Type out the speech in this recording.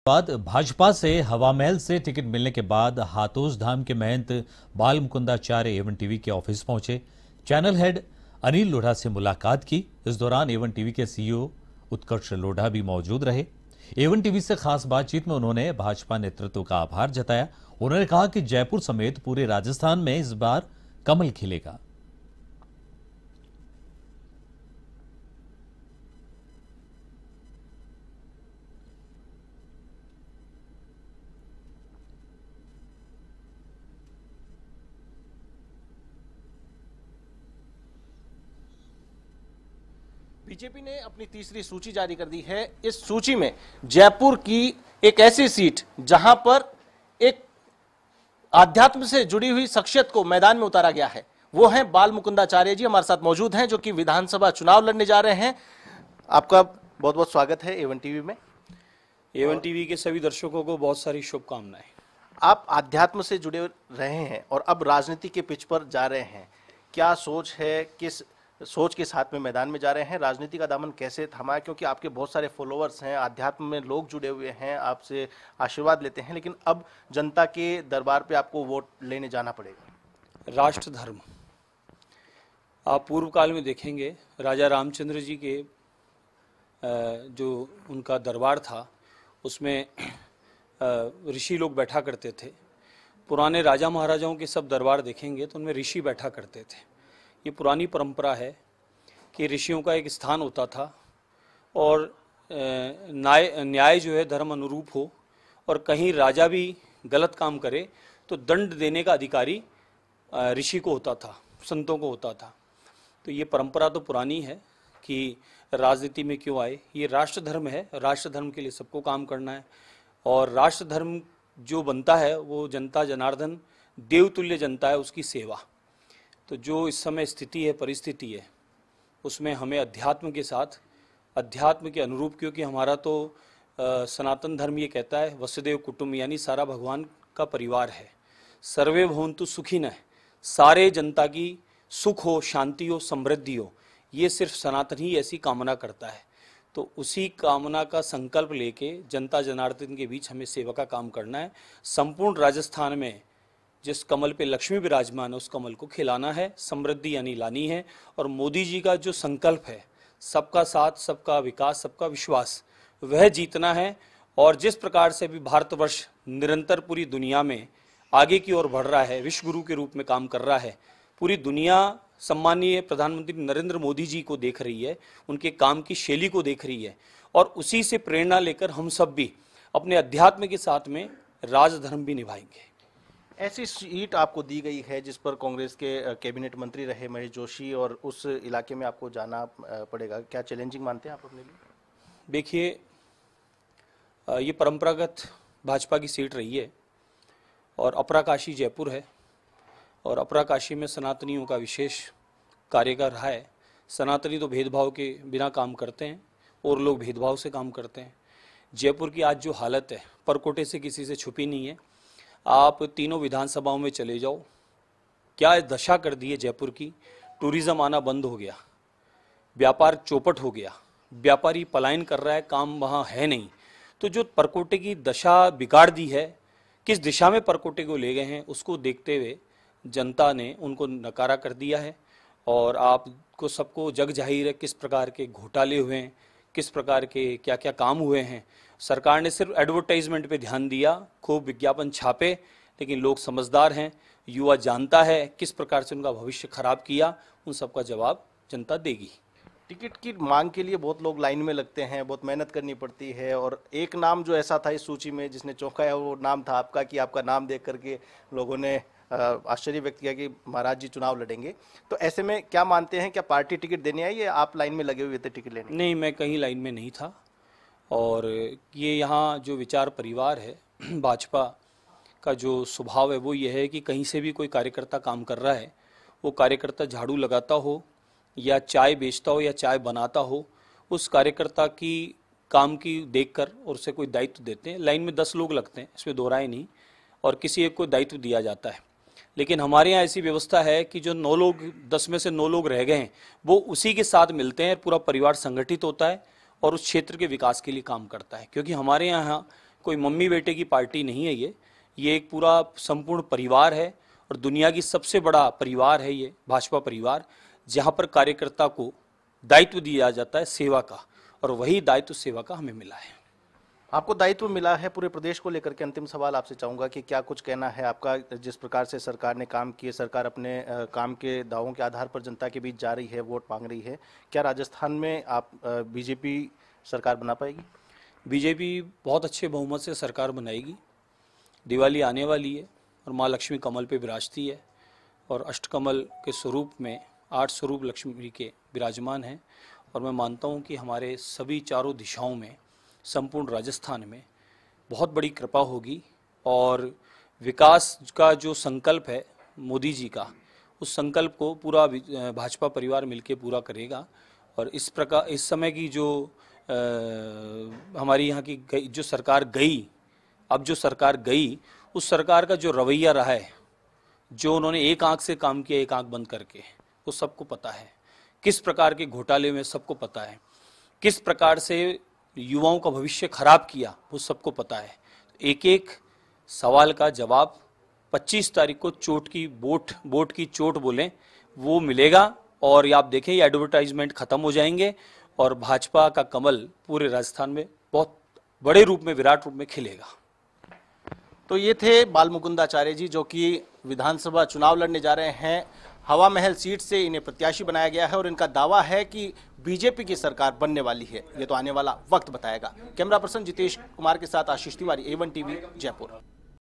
बाद भाजपा से हवामहल से टिकट मिलने के बाद हाथोस धाम के महंत बाल मुकुंदाचार्य एवन टीवी के ऑफिस पहुंचे। चैनल हेड अनिल लोढ़ा से मुलाकात की। इस दौरान एवन टीवी के सीईओ उत्कर्ष लोढ़ा भी मौजूद रहे। एवन टीवी से खास बातचीत में उन्होंने भाजपा नेतृत्व का आभार जताया। उन्होंने कहा कि जयपुर समेत पूरे राजस्थान में इस बार कमल खिलेगा। बीजेपी ने अपनी तीसरी सूची जारी कर दी है। इस सूची में जयपुर की एक ऐसी सीट जहां पर एक आध्यात्म से जुड़ी हुई शख्सियत को मैदान में उतारा गया है, वो है बाल मुकुंदाचार्य जी हमारे साथ मौजूद हैं, जो कि विधानसभा चुनाव लड़ने जा रहे हैं। आपका बहुत बहुत स्वागत है एवन टीवी में। एवन टीवी के सभी दर्शकों को बहुत सारी शुभकामनाएं। आप आध्यात्म से जुड़े रहे हैं और अब राजनीति के पिच पर जा रहे हैं, क्या सोच है, किस सोच के साथ में मैदान में जा रहे हैं, राजनीति का दामन कैसे थामा है? क्योंकि आपके बहुत सारे फॉलोअर्स हैं, आध्यात्म में लोग जुड़े हुए हैं, आपसे आशीर्वाद लेते हैं, लेकिन अब जनता के दरबार पे आपको वोट लेने जाना पड़ेगा। राष्ट्र धर्म, आप पूर्व काल में देखेंगे राजा रामचंद्र जी के जो उनका दरबार था उसमें ऋषि लोग बैठा करते थे। पुराने राजा महाराजाओं के सब दरबार देखेंगे तो उनमें ऋषि बैठा करते थे। ये पुरानी परंपरा है कि ऋषियों का एक स्थान होता था और न्याय जो है धर्म अनुरूप हो, और कहीं राजा भी गलत काम करे तो दंड देने का अधिकारी ऋषि को होता था, संतों को होता था। तो ये परंपरा तो पुरानी है कि राजनीति में क्यों आए। ये राष्ट्र धर्म है, राष्ट्र धर्म के लिए सबको काम करना है, और राष्ट्र धर्म जो बनता है वो जनता जनार्दन देवतुल्य जनता है, उसकी सेवा। तो जो इस समय स्थिति है, परिस्थिति है, उसमें हमें अध्यात्म के साथ, अध्यात्म के अनुरूप, क्योंकि हमारा तो सनातन धर्म ये कहता है वसुदेव कुटुंब, यानी सारा भगवान का परिवार है। सर्वे भवन्तु सुखिनः, सारे जनता की सुख हो, शांति हो, समृद्धि हो, ये सिर्फ सनातन ही ऐसी कामना करता है। तो उसी कामना का संकल्प लेके जनता जनार्दन के बीच हमें सेवा का काम करना है। संपूर्ण राजस्थान में जिस कमल पे लक्ष्मी विराजमान है उस कमल को खिलाना है, समृद्धि यानी लानी है। और मोदी जी का जो संकल्प है सबका साथ, सबका विकास, सबका विश्वास, वह जीतना है। और जिस प्रकार से भी भारतवर्ष निरंतर पूरी दुनिया में आगे की ओर बढ़ रहा है, विश्व गुरु के रूप में काम कर रहा है, पूरी दुनिया सम्मानीय प्रधानमंत्री नरेंद्र मोदी जी को देख रही है, उनके काम की शैली को देख रही है, और उसी से प्रेरणा लेकर हम सब भी अपने अध्यात्म के साथ में राजधर्म भी निभाएंगे। ऐसी सीट आपको दी गई है जिस पर कांग्रेस के कैबिनेट मंत्री रहे महेश जोशी, और उस इलाके में आपको जाना पड़ेगा, क्या चैलेंजिंग मानते हैं आप अपने लिए? देखिए, ये परंपरागत भाजपा की सीट रही है और अपराकाशी जयपुर है, और अपराकाशी में सनातनियों का विशेष कार्य कर रहा है। सनातनी तो भेदभाव के बिना काम करते हैं और लोग भेदभाव से काम करते हैं। जयपुर की आज जो हालत है परकोटे से किसी से छुपी नहीं है। आप तीनों विधानसभाओं में चले जाओ, क्या दशा कर दी है जयपुर की। टूरिज्म आना बंद हो गया, व्यापार चौपट हो गया, व्यापारी पलायन कर रहा है, काम वहाँ है नहीं। तो जो परकोटे की दशा बिगाड़ दी है, किस दिशा में परकोटे को ले गए हैं, उसको देखते हुए जनता ने उनको नकारा कर दिया है। और आपको सबको जग जाहिर है किस प्रकार के घोटाले हुए हैं, किस प्रकार के क्या क्या काम हुए हैं। सरकार ने सिर्फ एडवर्टाइजमेंट पे ध्यान दिया, खूब विज्ञापन छापे, लेकिन लोग समझदार हैं, युवा जानता है किस प्रकार से उनका भविष्य खराब किया। उन सब का जवाब जनता देगी। टिकट की मांग के लिए बहुत लोग लाइन में लगते हैं, बहुत मेहनत करनी पड़ती है, और एक नाम जो ऐसा था इस सूची में जिसने चौंकाया वो नाम था आपका, कि आपका नाम देख करके लोगों ने आश्चर्य व्यक्त किया कि महाराज जी चुनाव लड़ेंगे। तो ऐसे में क्या मानते हैं, क्या पार्टी टिकट देने आई या आप लाइन में लगे हुए थे टिकट लेने? नहीं, मैं कहीं लाइन में नहीं था। और ये यहाँ जो विचार परिवार है, भाजपा का जो स्वभाव है वो ये है कि कहीं से भी कोई कार्यकर्ता काम कर रहा है, वो कार्यकर्ता झाड़ू लगाता हो या चाय बेचता हो या चाय बनाता हो, उस कार्यकर्ता की काम की देखकर और उसे कोई दायित्व देते हैं। लाइन में 10 लोग लगते हैं, इसमें दो राय नहीं, और किसी एक को दायित्व दिया जाता है। लेकिन हमारे यहाँ ऐसी व्यवस्था है कि जो 9 लोग, 10 में से 9 लोग रह गए हैं, वो उसी के साथ मिलते हैं, पूरा परिवार संगठित होता है और उस क्षेत्र के विकास के लिए काम करता है। क्योंकि हमारे यहाँ कोई मम्मी बेटे की पार्टी नहीं है ये एक पूरा संपूर्ण परिवार है और दुनिया की सबसे बड़ा परिवार है ये भाजपा परिवार, जहाँ पर कार्यकर्ता को दायित्व दिया जाता है सेवा का, और वही दायित्व सेवा का हमें मिला है। आपको दायित्व मिला है पूरे प्रदेश को लेकर के। अंतिम सवाल आपसे चाहूंगा कि क्या कुछ कहना है आपका, जिस प्रकार से सरकार ने काम किए, सरकार अपने काम के दावों के आधार पर जनता के बीच जा रही है, वोट मांग रही है, क्या राजस्थान में आप बीजेपी सरकार बना पाएगी? बीजेपी बहुत अच्छे बहुमत से सरकार बनाएगी। दिवाली आने वाली है और माँ लक्ष्मी कमल पे विराजती है और अष्टकमल के स्वरूप में 8 स्वरूप लक्ष्मी के विराजमान हैं, और मैं मानता हूँ कि हमारे सभी चारों दिशाओं में, संपूर्ण राजस्थान में बहुत बड़ी कृपा होगी और विकास का जो संकल्प है मोदी जी का, उस संकल्प को पूरा भाजपा परिवार मिलकर पूरा करेगा। और इस प्रकार इस समय की जो हमारी यहाँ की जो सरकार गई, अब जो सरकार गई, उस सरकार का जो रवैया रहा है, जो उन्होंने एक आंख से काम किया एक आंख बंद करके, वो सबको पता है। किस प्रकार के घोटाले में सबको पता है, किस प्रकार से युवाओं का भविष्य खराब किया वो सबको पता है। एक एक सवाल का जवाब 25 तारीख को वोट की चोट बोलें वो मिलेगा, और ये आप देखें ये एडवर्टाइजमेंट खत्म हो जाएंगे और भाजपा का कमल पूरे राजस्थान में बहुत बड़े रूप में, विराट रूप में खिलेगा। तो ये थे बालमुकुंदाचार्य जी, जो कि विधानसभा चुनाव लड़ने जा रहे हैं। हवा महल सीट से इन्हें प्रत्याशी बनाया गया है और इनका दावा है कि बीजेपी की सरकार बनने वाली है। ये तो आने वाला वक्त बताएगा। कैमरा पर्सन जितेश कुमार के साथ आशीष तिवारी, A1 टीवी, जयपुर।